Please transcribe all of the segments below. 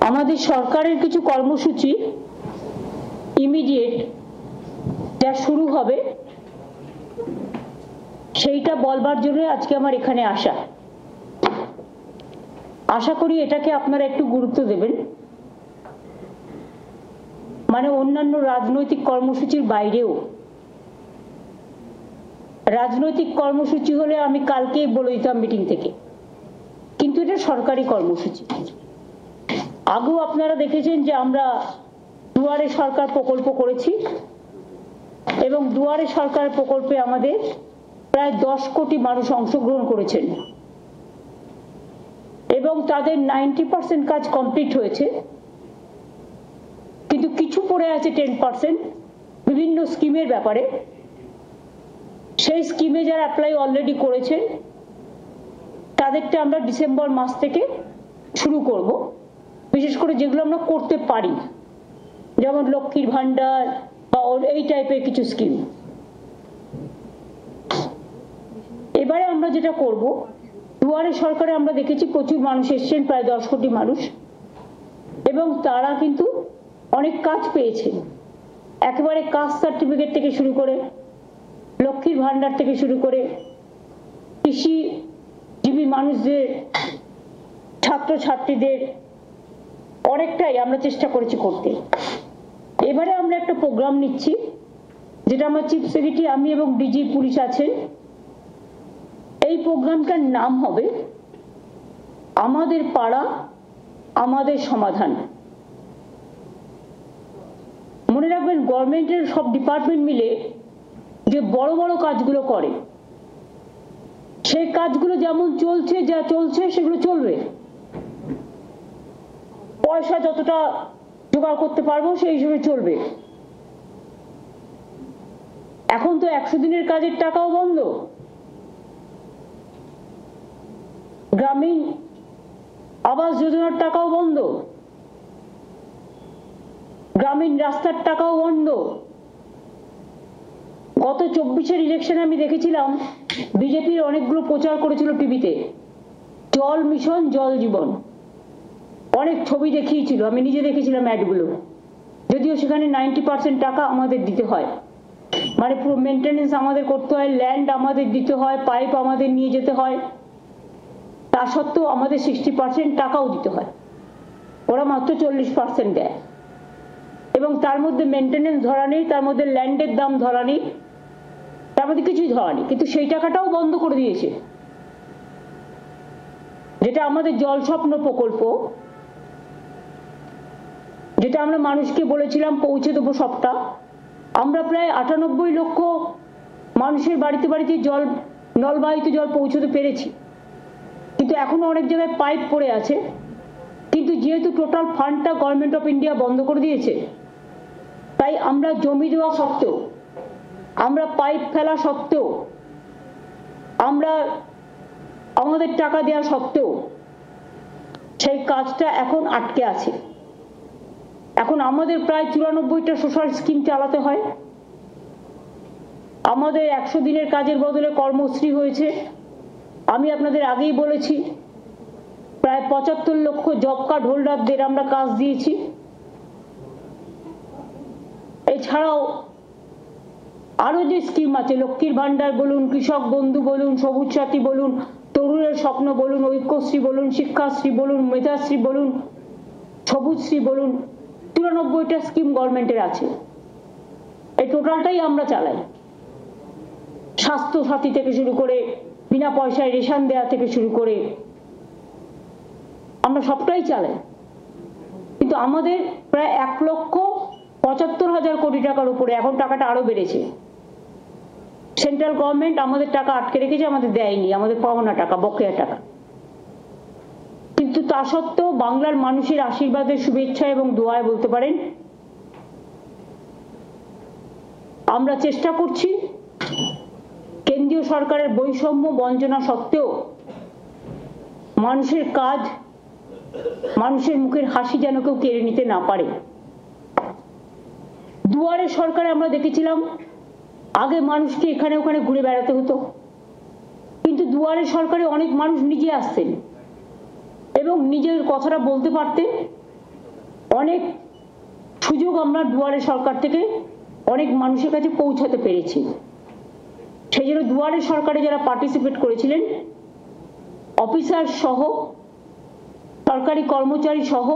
আমাদের সরকারের কিছু কর্মসূচি ইমিডিয়েট যা শুরু হবে সেইটা বলবার জন্য আজকে আমার এখানে আসা। আশা করি এটাকে আপনারা একটু গুরুত্ব দেবেন। মানে অন্যান্য রাজনৈতিক কর্মসূচির বাইরেও, রাজনৈতিক কর্মসূচি হলে আমি কালকেই বলে দিতাম মিটিং থেকে, কিন্তু এটা সরকারি কর্মসূচি। আগেও আপনারা দেখেছেন যে আমরা দুয়ারে সরকার প্রকল্প করেছি এবং দুয়ারে সরকার প্রকল্পে আমাদের প্রায় 10 কোটি মানুষ অংশগ্রহণ করেছেন এবং তাদের 90% কাজ কমপ্লিট হয়েছে, কিন্তু কিছু পড়ে আছে 10% বিভিন্ন স্কিমের ব্যাপারে। সেই স্কিমে যারা অ্যাপ্লাই অলরেডি করেছেন তাদেরটা আমরা ডিসেম্বর মাস থেকে শুরু করব, বিশেষ করে যেগুলো আমরা করতে পারি, যেমন লক্ষ্মীর ভান্ডার বা এই টাইপের কিছু স্কিম। এবারে আমরা যেটা করব, দুয়ারে সরকারে আমরা দেখেছি প্রচুর মানুষ এসেছেন, প্রায় 10 কোটি মানুষ, এবং তারা কিন্তু অনেক কাজ পেয়েছেন। একেবারে কাস্ট সার্টিফিকেট থেকে শুরু করে, লক্ষ্মীর ভান্ডার থেকে শুরু করে, কৃষিজীবী মানুষদের, ছাত্রছাত্রীদের অনেকটাই আমরা চেষ্টা করেছি করতে। এবারে আমরা একটা প্রোগ্রাম নিচ্ছি, যেটা আমার চিফ সেক্রেটারি, আমি এবং ডিজি পুলিশ আছেন। এই প্রোগ্রামটার নাম হবে আমাদের পাড়া আমাদের সমাধান। মনে রাখবেন, গভর্নমেন্টের সব ডিপার্টমেন্ট মিলে যে বড় বড় কাজগুলো করে, সেই কাজগুলো যেমন চলছে, যা চলছে সেগুলো চলবে। পয়সা যতটা জোগাড় করতে পারবো সেই হিসেবে চলবে। এখন তো 100 দিনের কাজের টাকাও বন্ধ, গ্রামীণ আবাস যোজনার টাকাও বন্ধ, গ্রামীণ রাস্তার টাকাও বন্ধ। গত 24-এর ইলেকশনে আমি দেখেছিলাম বিজেপির অনেকগুলো প্রচার করেছিল টিভিতে, জল মিশন জল জীবন, অনেক ছবি দেখিয়েছিল, আমি নিজে দেখেছিলাম অ্যাডগুলো। যদিও সেখানে 90% টাকা আমাদের দিতে হয়, মানে পুরো মেনটেনেন্স আমাদের করতে হয়, ল্যান্ড আমাদের দিতে হয়, পাইপ আমাদের নিয়ে যেতে হয়, তা সত্ত্বেও আমাদের 60% টাকাও দিতে হয়, ওরা মাত্র 40% দেয়। এবং তার মধ্যে মেনটেনেন্স ধরা নেই, তার মধ্যে ল্যান্ডের দাম ধরা নেই, তার মধ্যে কিছুই ধরা নেই। কিন্তু সেই টাকাটাও বন্ধ করে দিয়েছে। যেটা আমাদের জল স্বপ্ন প্রকল্প, যেটা আমরা মানুষকে বলেছিলাম পৌঁছে দেবো সবটা, আমরা প্রায় 98 লক্ষ মানুষের বাড়িতে বাড়িতে জল, নলবাহিত জল পৌঁছতে পেরেছি। কিন্তু এখনো অনেক জায়গায় পাইপ পড়ে আছে। কিন্তু যেহেতু টোটাল ফান্ডটা গভর্নমেন্ট অফ ইন্ডিয়া বন্ধ করে দিয়েছে, তাই আমরা জমি দেওয়া সত্ত্বেও, আমরা পাইপ ফেলা সত্ত্বেও, আমরা আমাদের টাকা দেওয়া সত্ত্বেও সেই কাজটা এখন আটকে আছে। এখন আমাদের প্রায় 94টা সোশ্যাল স্কিম চালাতে হয়। আমাদের 100 দিনের কাজের বদলে কর্মশ্রী হয়েছে। আমি আপনাদের আগেই বলেছি প্রায় 75 লক্ষ জব কার্ড হোল্ডারদের আমরা কাজ দিয়েছি। এছাড়াও আরো যে স্কিম আছে, লক্ষ্মীর ভান্ডার বলুন, কৃষক বন্ধু বলুন, সবুজ সাথী বলুন, তরুণের স্বপ্ন বলুন, ঐক্যশ্রী বলুন, শিক্ষাশ্রী বলুন, মেধাশ্রী বলুন, সবুজশ্রী বলুন, 94টা স্কিম গভর্নমেন্টের আছে। এই টোটালটাই আমরা চালাই। স্বাস্থ্য সাথী থেকে শুরু করে, বিনা পয়সায় রেশন দেওয়া থেকে শুরু করে আমরা সবটাই চালাই। কিন্তু আমাদের প্রায় 1,75,000 কোটি টাকার উপরে, এখন টাকাটা আরো বেড়েছে। সেন্ট্রাল গভর্নমেন্ট আমাদের টাকা আটকে রেখেছে, আমাদের দেয়নি, আমাদের পাওনা টাকা, বকেয়া টাকা। কিন্তু তা সত্ত্বেও বাংলার মানুষের আশীর্বাদের, শুভেচ্ছা এবং দোয়ায় বলতে পারেন আমরা চেষ্টা করছি কেন্দ্রীয় সরকারের বৈষম্য বঞ্চনা সত্ত্বেও মানুষের কাজ, মানুষের মুখের হাসি যেন কেউ কেড়ে নিতে না পারে। দুয়ারে সরকারে আমরা দেখেছিলাম আগে মানুষকে এখানে ওখানে ঘুরে বেড়াতে হতো, কিন্তু দুয়ারে সরকারে অনেক মানুষ নিজে আসতেন এবং নিজের কথাটা বলতে পারতেন অনেক সুযোগ আমরা দুয়ারে সরকার থেকে অনেক মানুষের কাছে পৌঁছাতে পেরেছি। সেই জন্য দুয়ারে সরকারে যারা পার্টিসিপেট করেছিলেন, অফিসার সহ, সরকারি কর্মচারী সহ,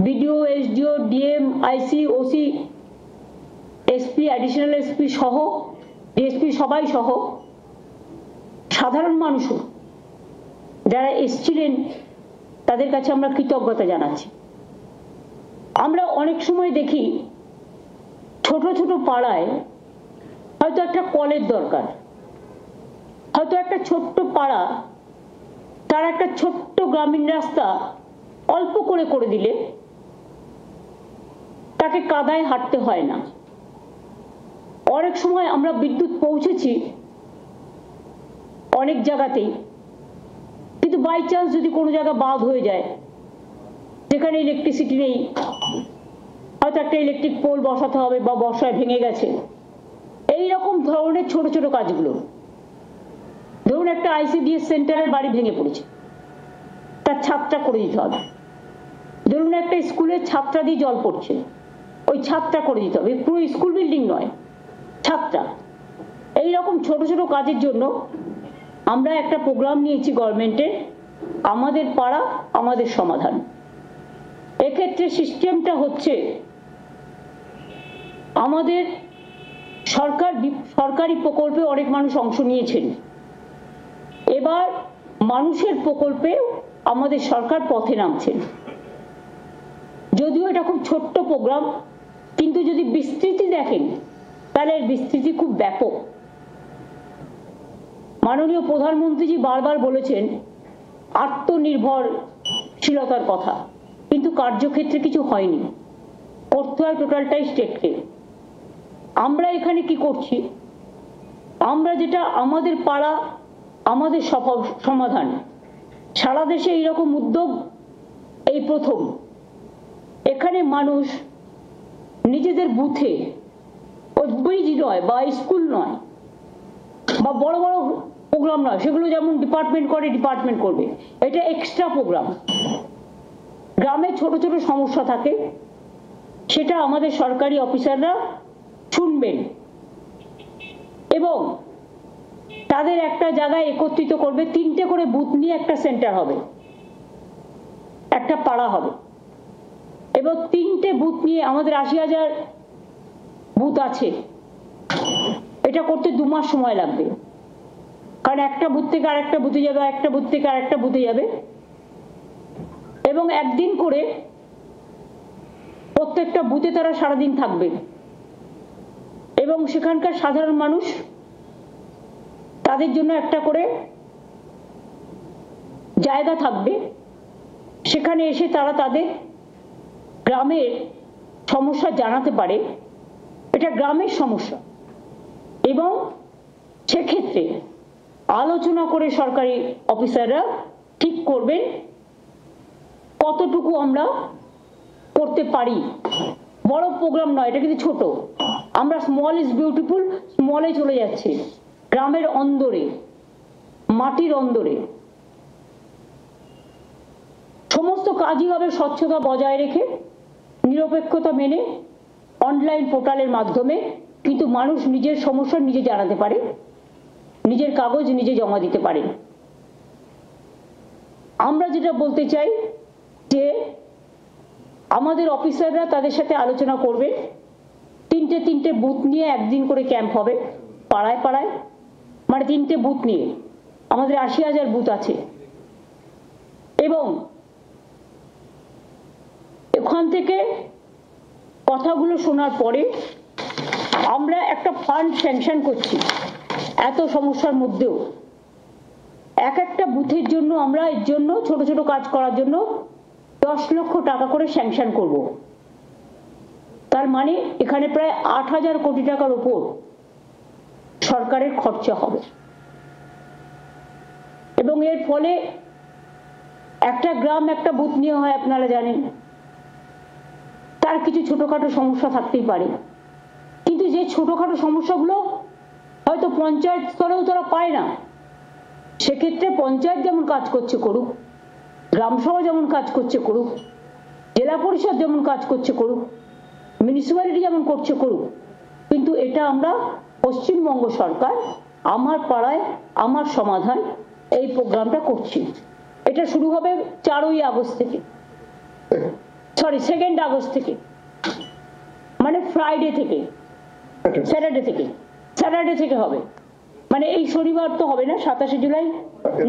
বিডিও, এসডিও, ডিএম, আইসি, ওসি, এসপি, অ্যাডিশনাল এসপি সহ, ডিএসপি সবাই সহ, সাধারণ মানুষও যারা এসছিলেন তাদের কাছে আমরা কৃতজ্ঞতা জানাচ্ছি। আমরা অনেক সময় দেখি ছোট ছোট পাড়ায় হয়তো একটা কলের দরকার, হয়তো একটা ছোট্ট পাড়া তার একটা ছোট্ট গ্রামীণ রাস্তা অল্প করে করে দিলে তাকে কাদায় হাঁটতে হয় না। অনেক সময় আমরা বিদ্যুৎ পৌঁছেছি অনেক জায়গাতেই, কিন্তু বাই চান্স যদি কোনো জায়গা বাদ হয়ে যায়, যেখানে ইলেকট্রিসিটি নেই, হয়তো একটা ইলেকট্রিক পোল বসাতে হবে বা বর্ষায় ভেঙে গেছে, এই রকম ধরনের ছোট ছোট কাজগুলো, ধরুন একটা আইসিডিএস সেন্টারের বাড়ি ভেঙে পড়েছে, তার ছাদটা করে দিতে হবে। ধরুন একটা স্কুলের ছাদটা দিয়ে জল পড়ছে, ওই ছাদটা করে দিতে হবে, পুরো স্কুল বিল্ডিং নয়, ছাদটা। এইরকম ছোট ছোট কাজের জন্য আমরা একটা প্রোগ্রাম নিয়েছি গভর্নমেন্টের, আমাদের পাড়া আমাদের সমাধান। এক্ষেত্রে সিস্টেমটা হচ্ছে আমাদের সরকারি প্রকল্পে অনেক মানুষ অংশ নিয়েছেন, এবার মানুষের প্রকল্পে আমাদের সরকার পথে নামছেন। যদিও এটা খুব ছোট্ট প্রোগ্রাম, কিন্তু যদি বিস্তৃতি দেখেন তাহলে এর বিস্তৃতি খুব ব্যাপক। মাননীয় প্রধানমন্ত্রীজি বারবার বলেছেন আত্মনির্ভরশীলতার কথা, কিন্তু কার্যক্ষেত্রে কিছু হয়নি, করতে হয় টোটালটাই স্টেটকে। আমরা এখানে কি করছি, আমরা যেটা আমাদের পাড়া আমাদের সমাধান, সারা দেশে এইরকম উদ্যোগ এই প্রথম। এখানে মানুষ নিজেদের বুথে, ব্রিজ নয় বা স্কুল নয় বা বড় বড় প্রোগ্রাম নয়, সেগুলো যেমন ডিপার্টমেন্ট করে ডিপার্টমেন্ট করবে, এটা এক্সট্রা প্রোগ্রাম। গ্রামে ছোট ছোট সমস্যা থাকে, সেটা আমাদের সরকারি অফিসাররা শুনবেন এবং তাদের একটা জায়গায় একত্রিত করবে। 3টে করে বুথ নিয়ে একটা সেন্টার হবে, একটা পাড়া হবে, এবং 3টে বুথ নিয়ে আমাদের 80,000 বুথ আছে। এটা করতে 2 মাস সময় লাগবে, কারণ একটা বুথ থেকে আরেকটা বুথে যাবে, একটা বুথ থেকে আরেকটা বুথে যাবে, এবং একদিন করে প্রত্যেকটা বুথে তারা সারাদিন থাকবে এবং সেখানকার সাধারণ মানুষ তাদের জন্য একটা করে জায়গা থাকবে, সেখানে এসে তারা তাদের গ্রামের সমস্যা জানাতে পারে। এটা গ্রামের সমস্যা, এবং সেক্ষেত্রে আলোচনা করে সরকারি অফিসাররা ঠিক করবেন কতটুকু আমরা করতে পারি। বড় প্রোগ্রাম নয়, এটা কিন্তু ছোট। আমরা স্মল ইজ বিউটিফুল, স্মলে চলে যাচ্ছে, গ্রামের অন্দরে, মাটির অন্দরে। সমস্ত কাজই হবে স্বচ্ছতা বজায় রেখে, নিরপেক্ষতা মেনে, অনলাইন পোর্টালের মাধ্যমে, কিন্তু মানুষ নিজের সমস্যা নিজে জানাতে পারে, নিজের কাগজ নিজে জমা দিতে পারে। আমরা যেটা বলতে চাই যে আমাদের অফিসাররা তাদের সাথে আলোচনা করবে, 3টে বুথ নিয়ে একদিন করে ক্যাম্প হবে পাড়ায় পাড়ায়, মানে 3টে বুথ নিয়ে, আমাদের 80,000 বুথ আছে, এবং এখান থেকে কথাগুলো শোনার পরে আমরা একটা ফান্ড স্যাংশন করছি। এত সমস্যার মধ্যেও একটা বুথের জন্য আমরা এর জন্য ছোট ছোট কাজ করার জন্য 10 লক্ষ টাকা করে স্যাংশন করব। তার মানে এখানে প্রায় 8,000 কোটি টাকার উপর সরকারের খরচা হবে, এবং এর ফলে একটা গ্রাম একটা বুথ নিয়ে হয়, আপনারা জানেন, তার কিছু ছোটখাটো সমস্যা থাকতেই পারে, কিন্তু যে ছোটখাটো সমস্যাগুলো হয়তো পঞ্চায়েত স্তরেও তারা পায় না, সেক্ষেত্রে পঞ্চায়েত যেমন কাজ করছে করুক, গ্রামসভা যেমন কাজ করছে করুক, জেলা জেলা পরিষদ যেমন কাজ করছে করুক, মিউনিসিপ্যালিটি যেমন করছে করুক, কিন্তু এটা আমরা পশ্চিমবঙ্গ সরকার আমার পাড়ায় আমার সমাধান এই প্রোগ্রামটা করছি। এটা শুরু হবে 4ই আগস্ট থেকে, সরি 2 আগস্ট থেকে, মানে ফ্রাইডে থেকে, স্যাটারডে থেকে হবে, মানে এই শনিবার তো হবে না 27শে জুলাই,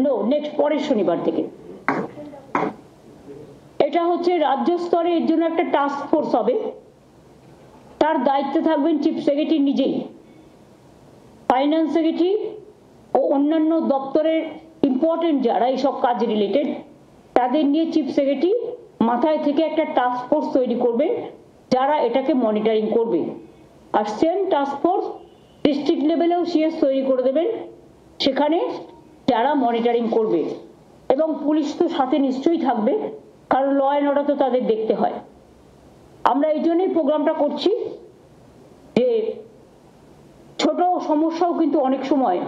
নো নেক্সট পরের শনিবার থেকে। এটা হচ্ছে রাজ্য স্তরে এর জন্য একটা টাস্ক ফোর্স হবে, তার দায়িত্বে থাকবেন চিফ সেক্রেটারি নিজেই, ফাইন্যান্স সেক্রেটারি ও অন্যান্য দপ্তরের ইম্পর্টেন্ট যারা এইসব কাজ রিলেটেড তাদের নিয়ে চিফ সেক্রেটারি মাথায় থেকে একটা টাস্ক ফোর্স তৈরি করবেন যারা এটাকে মনিটরিং করবে। আর সেম টাস্ক ফোর্স ডিস্ট্রিক্ট লেভেলেও সিএস তৈরি করে দেবেন, সেখানে যারা মনিটরিং করবে, এবং পুলিশ তো সাথে নিশ্চয়ই থাকবে, কারণ ল অ্যান্ড অর্ডার তো তাদের দেখতে হয়। আমরা এই জন্যই প্রোগ্রামটা করছি যে ছোট সমস্যাও কিন্তু অনেক সময়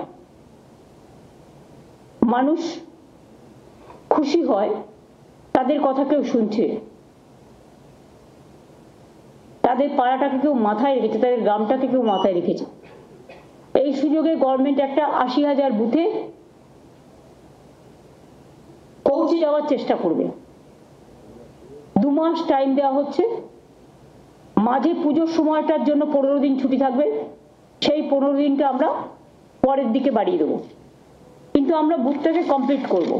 মানুষ খুশি হয় তাদের কথা কেউ শুনছে, তাদের পাড়াটাকে কেউ মাথায় রেখেছে, তাদের গ্রামটাকে কেউ মাথায় রেখেছে। এই সুযোগে গভর্নমেন্ট একটা 80,000 বুথে পৌঁছে যাওয়ার চেষ্টা করবে। 2 মাস টাইম দেওয়া হচ্ছে, মাঝে পুজোর সময়টার জন্য 15 দিন ছুটি থাকবে, সেই 15 দিনটা আমরা পরের দিকে বাড়িয়ে দেবো, কিন্তু আমরা বুথটাকে কমপ্লিট করব।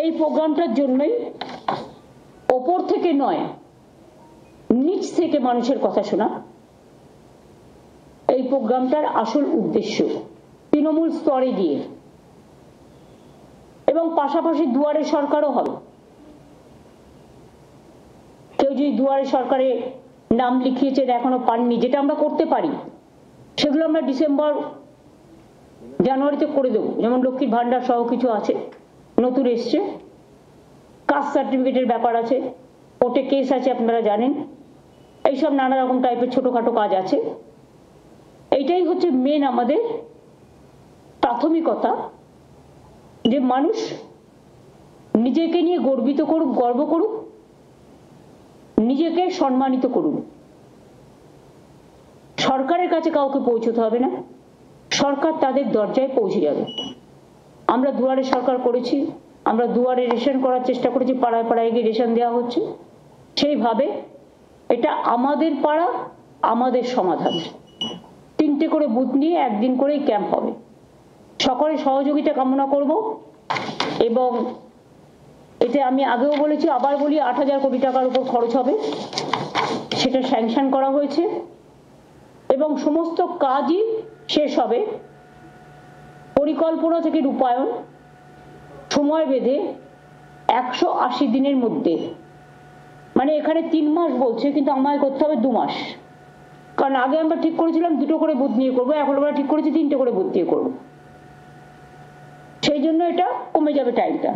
এই প্রোগ্রামটার জন্যই ওপর থেকে নয়, নিচ থেকে মানুষের কথা শোনা এই প্রোগ্রামটার আসল উদ্দেশ্য, তৃণমূল স্তরে গিয়ে, এবং পাশাপাশি দুয়ারে সরকারও হবে। কেউ যদি দুয়ারে সরকারে নাম লিখিয়েছেন এখনো পাননি, যেটা আমরা করতে পারি, সেগুলো আমরা ডিসেম্বর জানুয়ারিতে করে দেবো। যেমন লক্ষ্মীর ভান্ডার সহ কিছু আছে নতুন এসছে, কাস্ট সার্টিফিকেটের ব্যাপার আছে, কোর্টে কেস আছে আপনারা জানেন, এইসব নানা রকম টাইপের ছোটখাটো কাজ আছে। এইটাই হচ্ছে মেন আমাদের প্রাথমিকতা, যে মানুষ নিজেকে নিয়ে গর্বিত করুক, গর্ব করুক, নিজেকে সম্মানিত করুন। সরকারের কাছে কাউকে পৌঁছতে হবে না, সরকার তাদের দরজায় পৌঁছে যাবে। আমরা দুয়ারে সরকার করেছি, আমরা দুয়ারে রেশন করার চেষ্টা করেছি, পাড়ায় পাড়ায় গিয়ে রেশন দেওয়া হচ্ছে। সেইভাবে এটা আমাদের পাড়া আমাদের সমাধান। 3টে করে বুথ নিয়ে একদিন করেই ক্যাম্প হবে। সকলের সহযোগিতা কামনা করব, এবং এতে আমি আগেও বলেছি আবার বলি 8,000 কোটি টাকার উপর খরচ হবে, সেটা স্যাংশন করা হয়েছে, এবং সমস্ত কাজই শেষ হবে পরিকল্পনা থেকে রূপায়ণ সময় বেঁধে 180 দিনের মধ্যে। মানে এখানে 3 মাস বলছে, কিন্তু আমায় করতে হবে 2 মাস, কারণ আগে আমরা ঠিক করেছিলাম 2টো করে বুথ নিয়ে করবো, এখন আমরা ঠিক করেছি 3টে করে বুথ দিয়ে করবো। সেই জন্য এটা কমে যাবে টাইমটা,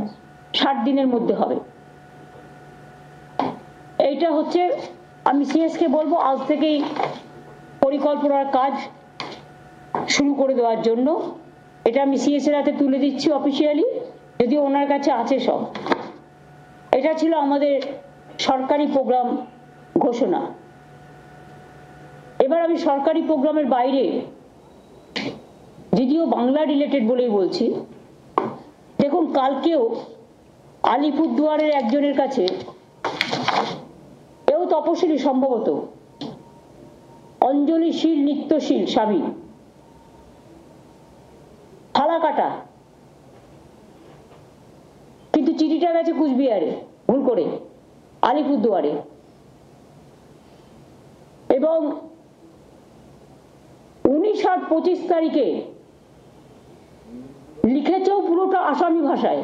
60 দিনের মধ্যে হবে। এইটা হচ্ছে, আমি সিএস কে বলবো আজ থেকেই পরিকল্পনার কাজ শুরু করে দেওয়ার জন্য। এটা আমি সিএস এর হাতে তুলে দিচ্ছি অফিসিয়ালি, যদিও ওনার কাছে আছে সব। এটা ছিল আমাদের সরকারি প্রোগ্রাম ঘোষণা। এবার আমি সরকারি প্রোগ্রামের বাইরে, যদিও বাংলা রিলেটেড বলেই বলছি, দেখুন কালকেও আলিপুরদুয়ারের একজনের কাছে, এও তপশিলি সম্ভবত, অঞ্জলিশীল নিত্যশীল স্বামী, ফালাকাটা, কিন্তু চিঠিটা গেছে কুচবিহারে ভুল করে, আলিপুরদুয়ারে। এবং 19/25 তারিখে লিখেছেও পুরোটা আসামি ভাষায়,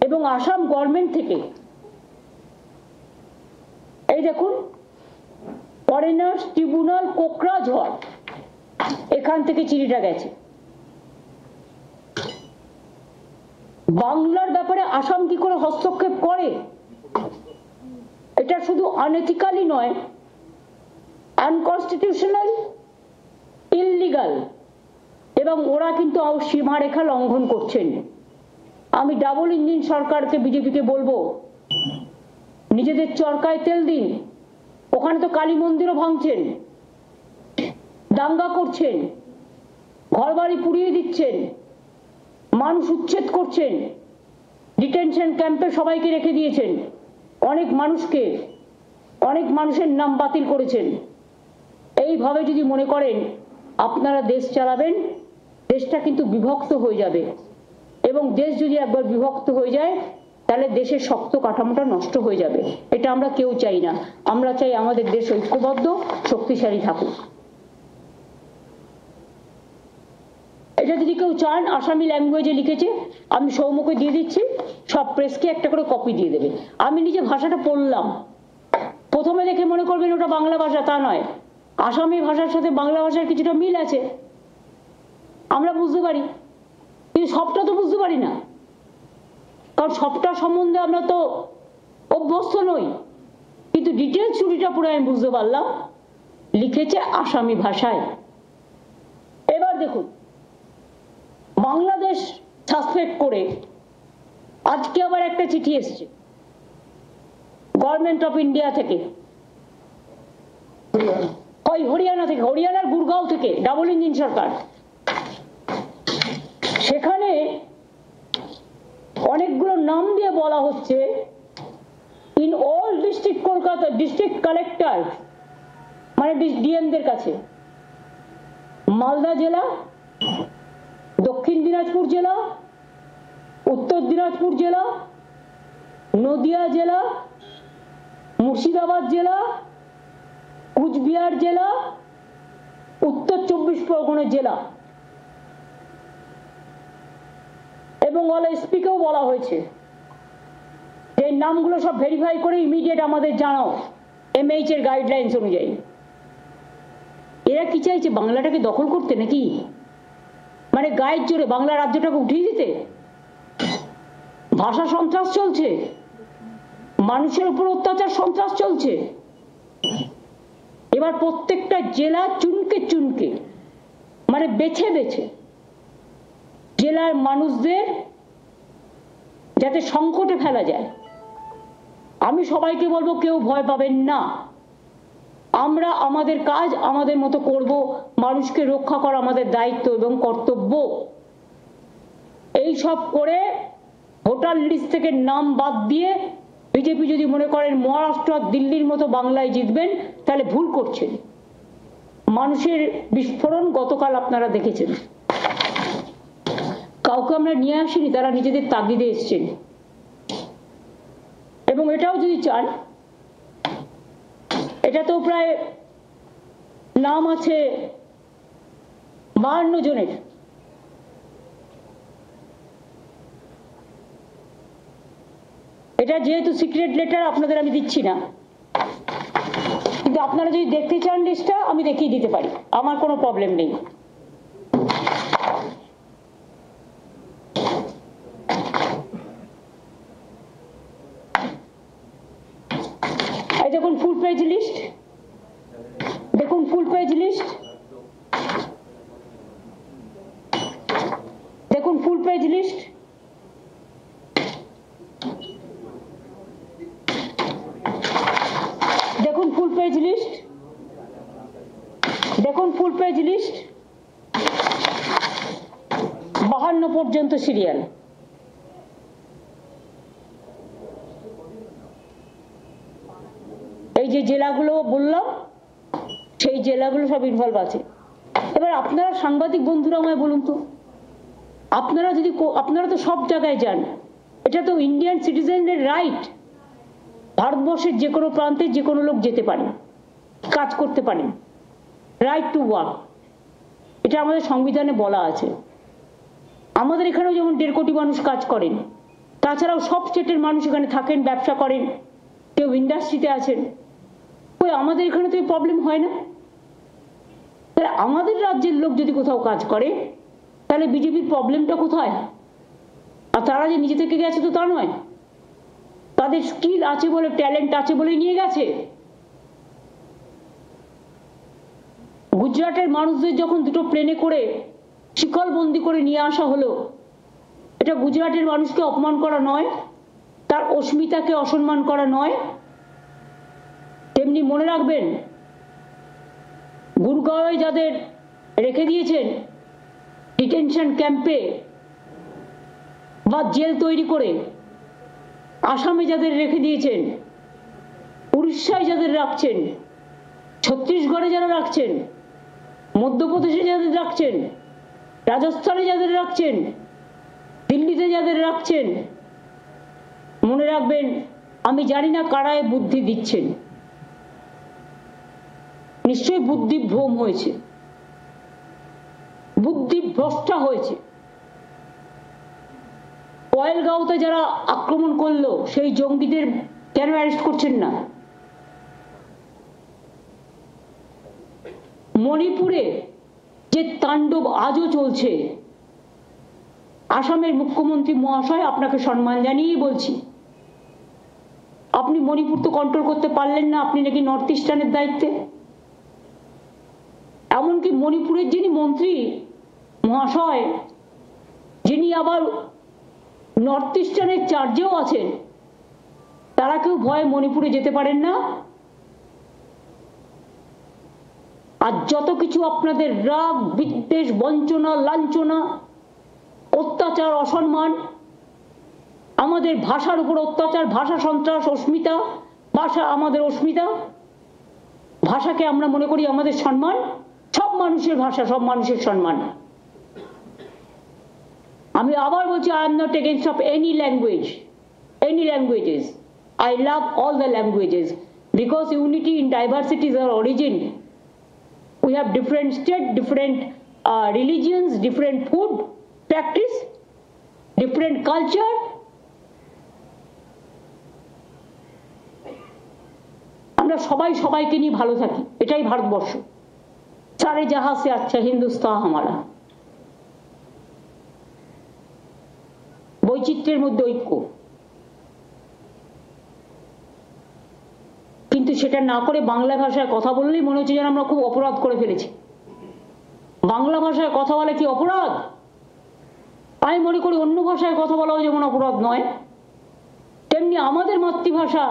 এবং আসাম গভর্নমেন্ট থেকে, এই দেখুন, ফরেনার্স ট্রিব্যুনাল কোকরাঝড়, এখান থেকে চিঠিটা গেছে। বাংলার ব্যাপারে আসাম কি করে হস্তক্ষেপ করে? এটা শুধু আনএথিক্যালি নয়, আনকনস্টিটিউশনাল, ইললিগাল, এবং ওরা কিন্তু সীমারেখা লঙ্ঘন করছেন। আমি ডাবল ইঞ্জিন সরকারকে বিজেপিকে বলবো, নিজেদের চরকায় তেল দিন। ওখানে তো কালী মন্দিরও ভাঙছেন, দাঙ্গা করছেন, ঘরবাড়ি পুড়িয়ে দিচ্ছেন, মানুষ উচ্ছেদ করছেন, ডিটেনশন ক্যাম্পে সবাইকে রেখে দিয়েছেন, অনেক মানুষের নাম বাতিল করেছেন। এইভাবে যদি মনে করেন আপনারা দেশ চালাবেন, দেশটা কিন্তু বিভক্ত হয়ে যাবে, এবং দেশ যদি একবার বিভক্ত হয়ে যায় তাহলে দেশের শক্ত কাঠামোটা নষ্ট হয়ে যাবে। এটা আমরা কেউ চাই না। আমরা চাই আমাদের দেশ ঐক্যবদ্ধ, শক্তিশালী থাকুক। এটা যদি কেউ চান, আসামি ল্যাঙ্গুয়েজে লিখেছে, আমি সৌম্যকে দিয়ে দিচ্ছি, সব প্রেসকে একটা করে কপি দিয়ে দেবে। আমি নিজে ভাষাটা পড়লাম, প্রথমে দেখে মনে করবেন ওটা বাংলা ভাষা, তা নয়। আসামি ভাষার সাথে বাংলা ভাষার কিছুটা মিল আছে, আমরা বুঝতে পারি, কিন্তু সবটা তো বুঝতে পারি না, কারণ সবটা সম্বন্ধে আমরা তো অভ্যস্ত নই। কিন্তু ডিটেলস চুরিটা পুরো আমি বুঝতে পারলাম, লিখেছে আসামি ভাষায়। এবার দেখুন, বাংলাদেশ সাসপেক্ট করে আজকে আবার একটা চিঠি এসছে গভর্নমেন্ট অফ ইন্ডিয়া থেকে, হরিয়ানা থেকে, হরিয়ানার গুরগাঁও থেকে, ডাবল ইঞ্জিন সরকার। সেখানে অনেকগুলো নাম দিয়ে বলা হচ্ছে, in all district Kolkata, district collector মানে ডিএমদের কাছে, মালদা জেলা, দক্ষিণ দিনাজপুর জেলা, উত্তর দিনাজপুর জেলা, নদিয়া জেলা, মুর্শিদাবাদ জেলা, কুচবিহার জেলা, উত্তর 24 পরগনা জেলা, এবং অল এসপিকেও বলা হয়েছে এই নামগুলো সব ভেরিফাই করে ইমিডিয়েট আমাদের জানাও, এমএইচ এর গাইডলাইন্স অনুযায়ী। এরা কি চাইছে, বাংলাটাকে দখল করতে নাকি? মানে গায়ের জোরে বাংলা রাজ্যটাকে উঠিয়ে দিতে? ভাষা সন্ত্রাস চলছে, মানুষের উপর অত্যাচার সন্ত্রাস চলছে। এবার প্রত্যেকটা জেলা চুনকে চুনকে, মানে বেছে বেছে জেলার মানুষদের যাতে সংকটে ফেলা যায়। আমি সবাইকে বলবো, কেউ ভয় পাবেন না, আমরা আমাদের কাজ আমাদের মতো করব, মানুষকে রক্ষা করা আমাদের দায়িত্ব এবং কর্তব্য। এই সব করে ভোটার লিস্ট থেকে নাম বাদ দিয়ে বিজেপি যদি মনে করেন মহারাষ্ট্র আর দিল্লির মতো বাংলায় জিতবেন, তাহলে ভুল করছেন। মানুষের বিস্ফোরণ গতকাল আপনারা দেখেছেন, কাউকে আমরা নিয়ে আসিনি, তারা নিজেদের তাগিদে এসছেন। এবং এটাও যদি চান, এটাতেও প্রায় নাম আছে 52 জনের। এটা যেহেতু সিক্রেট লেটার, আপনাদের আমি দিচ্ছি না, কিন্তু আপনারা যদি দেখতে চান লিস্টটা, আমি দেখিয়ে দিতে পারি, আমার কোনো প্রবলেম নেই। দেখুন ফুল পেজ লিস্ট, দেখুন ফুল পেজ লিস্ট, দেখুন ফুল পেজ লিস্ট। দেখুন ফুল পেজ লিস্ট, দেখুন ফুল পেজ লিস্ট, 52 পর্যন্ত সিরিয়াল। এই যে জেলাগুলো বললাম, সেই জেলাগুলো সব ইনভলভ আছে। এবার আপনারা সাংবাদিক বন্ধুরা আমায় বলুন তো, আপনারা তো সব জায়গায় যান, এটা তো ইন্ডিয়ান সিটিজেনদের রাইট। ভারতবর্ষের যে কোনো প্রান্তে যে কোনো লোক যেতে পারে, কাজ করতে পারেন, রাইট টু ওয়ার্ক, এটা আমাদের সংবিধানে বলা আছে। আমাদের এখানেও যেমন 1.5 কোটি মানুষ কাজ করেন, তাছাড়াও সব স্টেটের মানুষ এখানে থাকেন, ব্যবসা করেন, কেউ ইন্ডাস্ট্রিতে আছেন। ওই আমাদের এখানে তো এই প্রবলেম হয় না। তাহলে আমাদের রাজ্যের লোক যদি কোথাও কাজ করে, তাহলে বিজেপির প্রবলেমটা কোথায়? আর তারা যে নিজে থেকে গেছে তো তা নয়, তাদের স্কিল আছে বলে, ট্যালেন্ট আছে বলেই নিয়ে গেছে। গুজরাটের মানুষদের যখন 2টো প্লেনে করে শিকলবন্দি করে নিয়ে আসা হলো এটা গুজরাটের মানুষকে অপমান করা নয়, তার অস্মিতাকে অসম্মান করা নয়। তেমনি মনে রাখবেন, গুরগাঁওয়ে যাদের রেখে দিয়েছেন ডিটেনশন ক্যাম্পে বা জেল তৈরি করে, আসামে যাদের রেখে দিয়েছেন, উড়িষ্যায় যাদের রাখছেন, ছত্তিশগড়ে যারা রাখছেন, মধ্যপ্রদেশে যাদের রাখছেন, রাজস্থানে যাদের রাখছেন, দিল্লিতে যাদের রাখছেন, মনে রাখবেন, আমি জানি না কারায় বুদ্ধি দিচ্ছেন। নিশ্চয়ই বুদ্ধি ভ্রম হয়েছে, বুদ্ধি ভ্রষ্টা হয়েছে। পয়েলগাঁওতে যারা আক্রমণ করলো সেই জঙ্গিদের কেন অ্যারেস্ট করছেন না? মণিপুরে যে তাণ্ডব আজও চলছে, আসামের মুখ্যমন্ত্রী মহাশয়, আপনাকে সম্মান জানিয়েই বলছি, আপনি মণিপুর তো কন্ট্রোল করতে পারলেন না, আপনি নাকি নর্থ ইস্টার্নের দায়িত্বে। এমনকি মণিপুরের যিনি মন্ত্রী মহাশয়, যিনি আবার নর্থ ইস্টার্নের চার্জেও আছেন, তারা কেউ ভয়ে মণিপুরে যেতে পারেন না। আর যত কিছু আপনাদের রাগ, বিদ্বেষ, বঞ্চনা, লাঞ্ছনা, অত্যাচার, অসম্মান, আমাদের ভাষার উপর অত্যাচার, ভাষা সন্ত্রাস, অস্মিতা, ভাষা আমাদের অস্মিতা, ভাষাকে আমরা মনে করি আমাদের সম্মান। সব মানুষের ভাষা, সব মানুষের সম্মান। আমি আবার বলছি, I am not against of any language, any languages. I love all the languages because unity in diversity is our origin. We have different state, different religions, different food practice, different culture. আমরা সবাই সবাইকে নিয়ে ভালো থাকি, এটাই ভারতবর্ষ। সারে জাহাঁ সে আচ্ছা হিন্দুস্তান হামারা। বৈচিত্র্যের মধ্যে ঐক্য, কিন্তু সেটা না করে বাংলা ভাষায় কথা বললেই মনে হচ্ছে যেন আমরা খুব অপরাধ করে ফেলেছি। বাংলা ভাষায় কথা বলা কি অপরাধ? আমি মনে করি অন্য ভাষায় কথা বলাও যেমন অপরাধ নয়, তেমনি আমাদের মাতৃভাষা,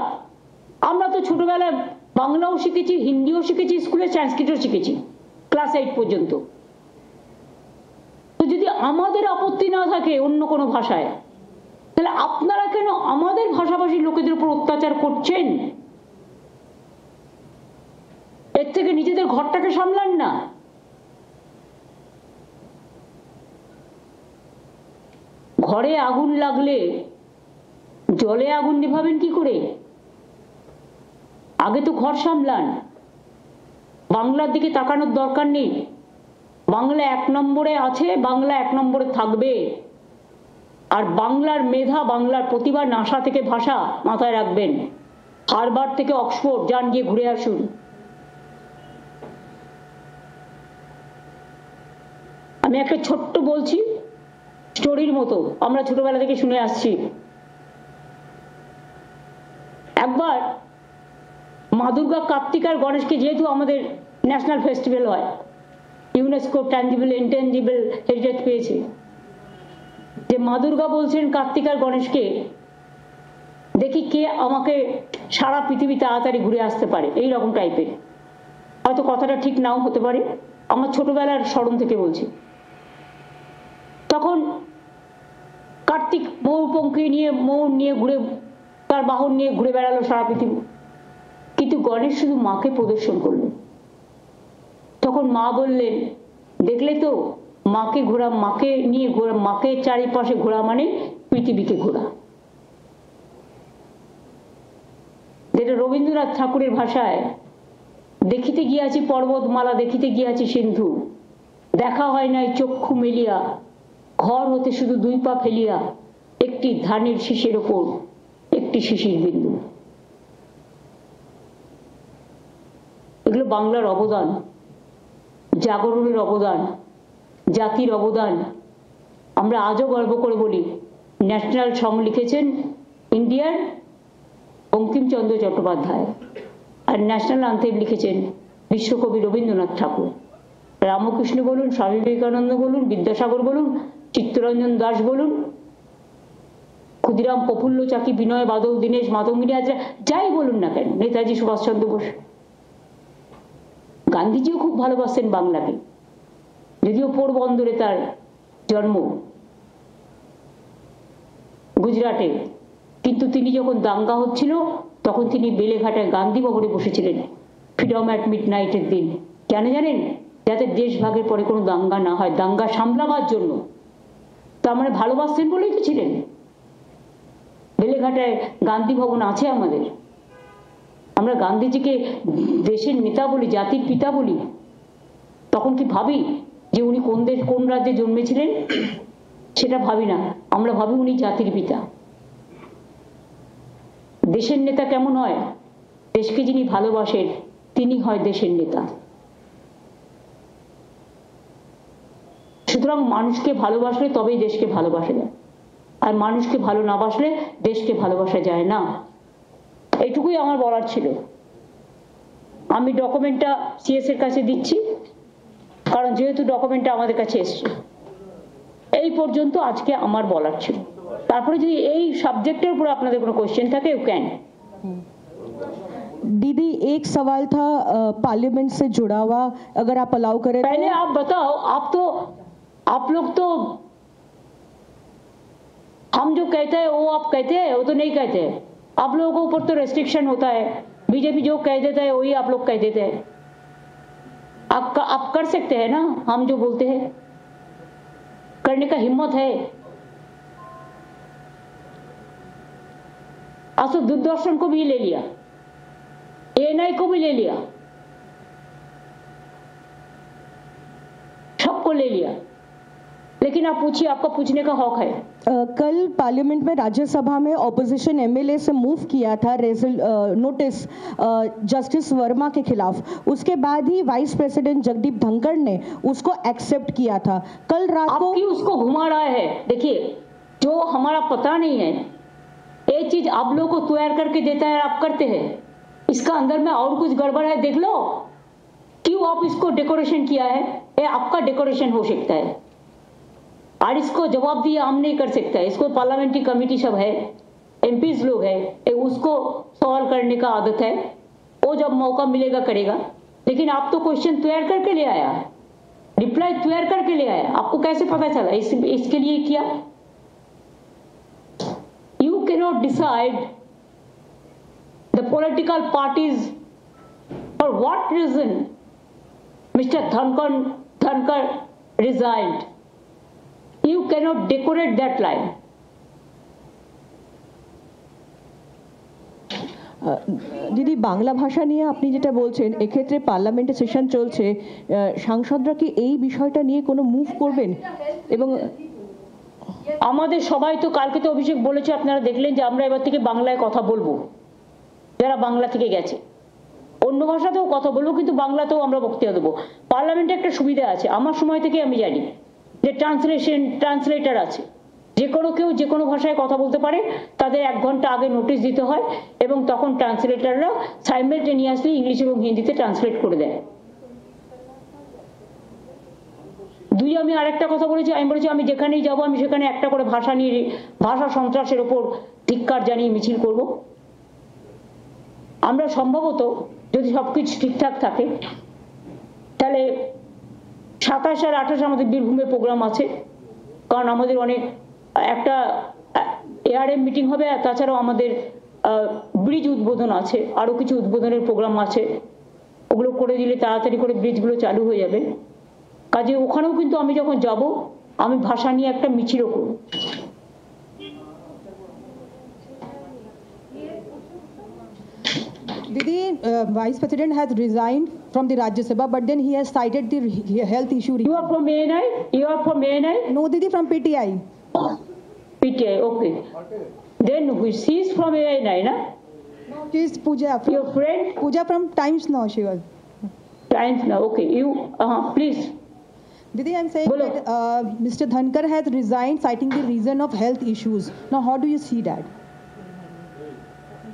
আমরা তো ছোটবেলায় বাংলাও শিখেছি, হিন্দিও শিখেছি, স্কুলে সংস্কৃতও শিখেছি ক্লাস 8 পর্যন্ত। তো যদি আমাদের আপত্তি না থাকে অন্য কোনো ভাষায়, তাহলে আপনারা কেন আমাদের ভাষাভাষীর লোকেদের উপর অত্যাচার করছেন? এর থেকে নিজেদের ঘরটাকে সামলান না। ঘরে আগুন লাগলে জলে আগুন নেভাবেন কি করে? আগে তো ঘর সামলান। বাংলার দিকে তাকানোর দরকার নেই। বাংলা 1 নম্বরে আছে, বাংলা 1 নম্বরে থাকবে। আর বাংলার মেধা, বাংলার প্রতিভা, নাসা থেকে ভাষা মাথায় রাখবেন। হার্ভার্ড থেকে অক্সফোর্ড যান, গিয়ে ঘুরে আসুন। আমি একটা ছোট্ট বলছি, স্টোরির মতো, আমরা ছোটবেলা থেকে শুনে আসছি। একবার মা দুর্গা, কার্তিক আর গণেশকে, যেহেতু আমাদের ন্যাশনাল ফেস্টিভ্যাল হয়, ইউনেস্কো ট্যাঞ্জিবল ইনট্যাঞ্জিবল হেরিটেজ পেয়েছে, যে মা দুর্গা বলছেন কার্তিক আর গণেশকে, দেখি কে আমাকে সারা পৃথিবী তাড়াতাড়ি ঘুরে আসতে পারে, এই রকম টাইপের। হয়তো কথাটা ঠিক নাও হতে পারে, আমার ছোটবেলার স্মরণ থেকে বলছি। তখন কার্তিক ময়ূরপঙ্খী নিয়ে, ময়ূর নিয়ে ঘুরে, তার বাহন নিয়ে ঘুরে বেড়ালো সারা পৃথিবী, কিন্তু গণেশ শুধু মাকে প্রদর্শন করলো। তখন মা বললেন, দেখলে তো, মাকে ঘোরা, মাকে নিয়ে ঘোরা, মাকে চারিপাশে ঘোরা মানে পৃথিবীকে ঘোরা। যেটা রবীন্দ্রনাথ ঠাকুরের ভাষায়, দেখিতে গিয়াছি পর্বতমালা, দেখিতে গিয়াছি সিন্ধু, দেখা হয় নাই চক্ষু মেলিয়া, ঘর হতে শুধু 2 পা ফেলিয়া, একটি ধানের শীষের ওপর একটি শিশির বিন্দু। এগুলো বাংলার অবদান, জাগরণের অবদান, জাতির অবদান। আমরা আজও গর্ব করে বলি, ন্যাশনাল সং লিখেছেন ইন্ডিয়ার বঙ্কিমচন্দ্র চট্টোপাধ্যায়, আর ন্যাশনাল আন্থেম লিখেছেন বিশ্বকবি রবীন্দ্রনাথ ঠাকুর। রামকৃষ্ণ বলুন, স্বামী বিবেকানন্দ বলুন, বিদ্যাসাগর বলুন, চিত্তরঞ্জন দাস বলুন, ক্ষুদিরাম, প্রফুল্ল চাকি, বিনয় বাদল, দীনেশ, মাতঙ্গিনী হাজরা, যাই বলুন না কেন, নেতাজি সুভাষচন্দ্র বোস, গান্ধীজিও খুব ভালোবাসতেন বাংলাকে, যদিও পোরবন্দরে তার জন্ম, গুজরাটে, কিন্তু তিনি যখন দাঙ্গা হচ্ছিল তখন তিনি বেলেঘাটায় গান্ধী ভবনে বসেছিলেন ফ্রিডম অ্যাট মিডনাইটের দিন। কেন জানেন? যাতে দেশ ভাগের পরে কোনো দাঙ্গা না হয়, দাঙ্গা সামলাবার জন্য। তার মানে ভালোবাসতেন বলেই তো ছিলেন। বেলেঘাটায় গান্ধী ভবন আছে আমাদের। আমরা গান্ধীজিকে দেশের নেতা বলি, জাতির পিতা বলি, তখন কি ভাবি যে উনি কোন দেশ কোন রাজ্যে জন্মেছিলেন? সেটা ভাবি না, আমরা ভাবি উনি জাতির পিতা। দেশের নেতা কেমন হয়? দেশকে যিনি ভালোবাসেন তিনি হয় দেশের নেতা। সুতরাং মানুষকে ভালোবাসলে তবেই দেশকে ভালোবাসা যায়, আর মানুষকে ভালো না বাসলে দেশকে ভালোবাসা যায় না। এইটুকুই আমার বলার ছিল। আমি ডকুমেন্টটা সিএস এর কাছে দিচ্ছি, কারণ যেহেতু ডকুমেন্টটা আমাদের কাছে এসছে। এই পর্যন্ত আজকে আমার বলার ছিল। তারপরে যদি এই সাবজেক্টের উপর আপনাদের কোনো কোশ্চেন থাকে, ইউ ক্যান। दीदी एक सवाल था पार्लियामेंट से जुड़ा हुआ, अगर आप अलाउ करें। पहले आप बताओ, आप लोग तो हम जो कहते हैं वो आप कहते हैं, वो तो नहीं कहते हैं। आप लोगों के ऊपर तो रेस्ट्रिक्शन होता है, बीजेपी जो कह देता है वही आप लोग कह देते हैं। आप कर सकते हैं ना, हम जो बोलते हैं करने का हिम्मत है। आज तो दूरदर्शन को भी ले लिया, एएनआई को भी ले लिया, सबको ले लिया, लेकिन आप पूछिए, आपका पूछने का हक है। कल पार्लियामेंट में राज्यसभा में ऑपोजिशन एमएलए से मूव किया था नोटिस जस्टिस वर्मा के खिलाफ, उसके बाद ही वाइस प्रेसिडेंट जगदीप धनखड़ ने उसको एक्सेप्ट किया था। कल रात को आप क्यों उसको घुमा रहा है? देखिए, जो हमारा पता नहीं है, एक चीज आप लोगों को तैयार करके देता है, आप करते हैं, इसका अंदर में और कुछ गड़बड़ है, देख लो। क्यों आप इसको डेकोरेशन किया है? ये आपका डेकोरेशन हो सकता है, और इसको जवाब दिया हम नहीं कर सकता है। इसको पार्लियामेंट्री कमेटी सब है, एमपीज लोग है, उसको सवाल करने का आदत है, वो जब मौका मिलेगा करेगा। लेकिन आप तो क्वेश्चन तैयार करके ले आया, रिप्लाई तैयार करके ले आया, आपको कैसे पता चला इसके लिए किया? You cannot decide the political parties for what reason Mr. Dhankar resigned. You cannot decorate that line. দিদি, বাংলা ভাষা নিয়ে আপনি যেটা বলছেন, এক্ষেত্রে পার্লামেন্টে সেশন চলছে, সাংসদরা কি এই বিষয়টা নিয়ে কোনো মুভ করবেন? এবং আমাদের সবাই তো কালকে তো অভিষেক বলেছে, আপনারা দেখলেন যে আমরা এবার থেকে বাংলায় কথা বলবো, যারা বাংলা থেকে গেছে। অন্য ভাষাতেও কথা বলবো, কিন্তু বাংলাতেও আমরা বক্তৃতা দেবো। পার্লামেন্টে একটা সুবিধা আছে, আমার সময় থেকে আমি জানি যে ট্রান্সলেটর আছে, যে কোনো কেউ যে কোনো ভাষায় কথা বলতে পারে, তাদের 1 ঘন্টা আগে নোটিশ দিতে হয়, এবং তখন ট্রান্সলেটররা সাইমেলটেনিয়াসলি ইংলিশ এবং হিন্দিতে ট্রান্সলেট করে দেয়। দুই, আমি আরেকটা কথা বলেছি, আমি বলেছি আমি যেখানেই যাবো আমি সেখানে একটা করে ভাষা নিয়ে, ভাষা সন্ত্রাসের ওপর ধিক্কার জানিয়ে মিছিল করব। আমরা সম্ভবত যদি সবকিছু ঠিকঠাক থাকে, তাহলে 27 আর 28 আমাদের বীরভূমে প্রোগ্রাম আছে, কারণ আমাদের অনেক একটা এআরএম মিটিং হবে, আর তাছাড়াও আমাদের ব্রিজ উদ্বোধন আছে, আরো কিছু উদ্বোধনের প্রোগ্রাম আছে। ওগুলো করে দিলে তাড়াতাড়ি করে ব্রিজগুলো চালু হয়ে যাবে। কাজে ওখানেও কিন্তু আমি যখন যাব, আমি ভাষা নিয়ে একটা মিছিলও করব। Didi, Vice President has resigned from the Rajya Sabha, but then he has cited the health issue. You are from ANI? You are from ANI? No, Didi, from PTI. PTI, okay. Then she is from ANI, na? No, she is Pooja. Your friend? Pooja from Times Now, she was. Times Now, okay. You, please. Didi, I'm saying that Mr. Dhankar has resigned citing the reason of health issues. Now, how do you see that?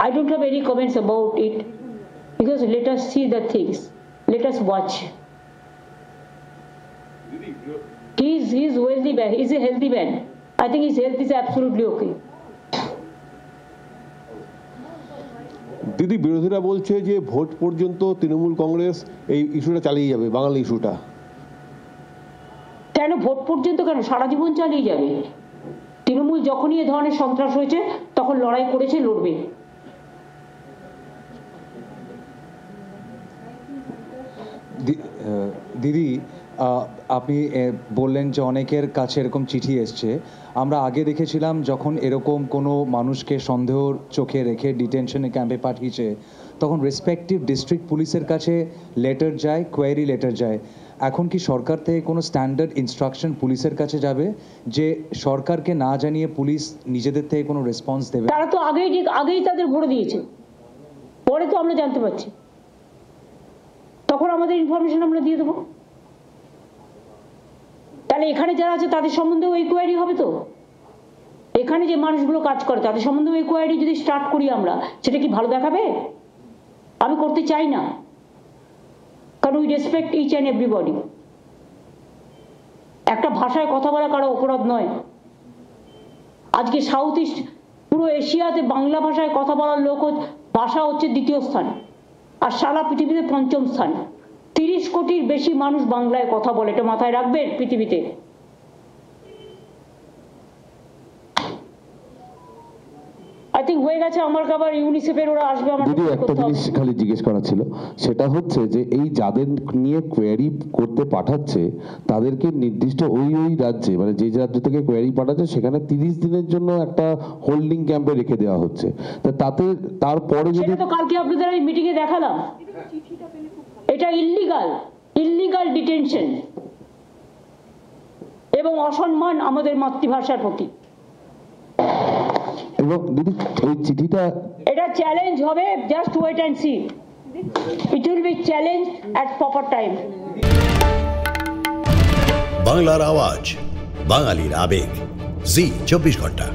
I don't have any comments about it, because let us see the things. Let us watch. He is wealthy man. He is a healthy man. I think his health is absolutely okay. দিদি, বিরোধীরা বলছে যে vote পর্যন্ত তৃণমূল কংগ্রেস এই ইস্যুটা চালিয়ে যাবে, বাঙালি ইস্যুটা। কেন ভোট পর্যন্ত, কেন সারা জীবন চালিয়ে যাবে। তৃণমূল যখনই এ ধরনের সন্ত্রাস হয়েছে তখন লড়াই করেছে, লড়বে। দিদি, আপনি বললেন যে অনেকের কাছে এরকম চিঠি এসছে। আমরা আগে দেখেছিলাম যখন এরকম কোনো মানুষকে সন্দেহর চোখে রেখে ডিটেনশনে ক্যাম্পে পাঠিয়েছে, তখন রেসপেক্টিভ ডিস্ট্রিক্ট পুলিশের কাছে লেটার যায়, কোয়েরি লেটার যায়। এখন কি সরকার থেকে কোনো স্ট্যান্ডার্ড ইনস্ট্রাকশন পুলিশের কাছে যাবে যে সরকারকে না জানিয়ে পুলিশ নিজেদের থেকে কোনো রেসপন্স দেবে? তারা তো আগেই তাদের ভরে দিয়েছে, পরে তো আমরা জানতে পারছি, তখন আমাদের ইনফরমেশন আমরা দিয়ে দেবো। তাহলে এখানে যারা আছে তাদের সম্বন্ধেও এই কোয়ারি হবে তো, এখানে যে মানুষগুলো কাজ করে তাদের সম্বন্ধেও এই কোয়ারি যদি স্টার্ট করি আমরা, সেটা কি ভালো দেখাবে? আমি করতে চাই না, কারণ we respect each and everybody. একটা ভাষায় কথা বলা কারো অপরাধ নয়। আজকে সাউথ ইস্ট পুরো এশিয়াতে বাংলা ভাষায় কথা বলার ভাষা হচ্ছে 2য় স্থানে, আর সারা পৃথিবীতে 5ম স্থানে। 30 কোটির বেশি মানুষ বাংলায় কথা বলে, এটা মাথায় রাখবেন পৃথিবীতে। আই থিঙ্ক হয়ে গেছে। আমার আবার ইউনিসেফের ওরা আসবে, আমার দিদি একটা জিনিস খালি জিজ্ঞেস করা ছিল, সেটা হচ্ছে যে এই যাদের নিয়ে কোয়েরি করতে পাঠাচ্ছে তাদেরকে নির্দিষ্ট ওই রাজ্যে, মানে যে রাজ্য থেকে কোয়েরি পাঠাচ্ছে সেখানে 30 দিনের জন্য একটা হোল্ডিং ক্যাম্পে রেখে দেওয়া হচ্ছে। তাতে তারপরে যদি, সেটা তো কালকে আপনাদের আমি মিটিং এ দেখালাম, এটা ইল্লিগাল ডিটেনশন এবং অসম্মান আমাদের মাতৃভাষার প্রতি। এবং দিদি ওই চিঠিটা, এটা চ্যালেঞ্জ হবে, just wait and see, it will be challenge at proper time. বাংলার আওয়াজ, বাঙালির আবেগ, জি 24 ঘন্টা।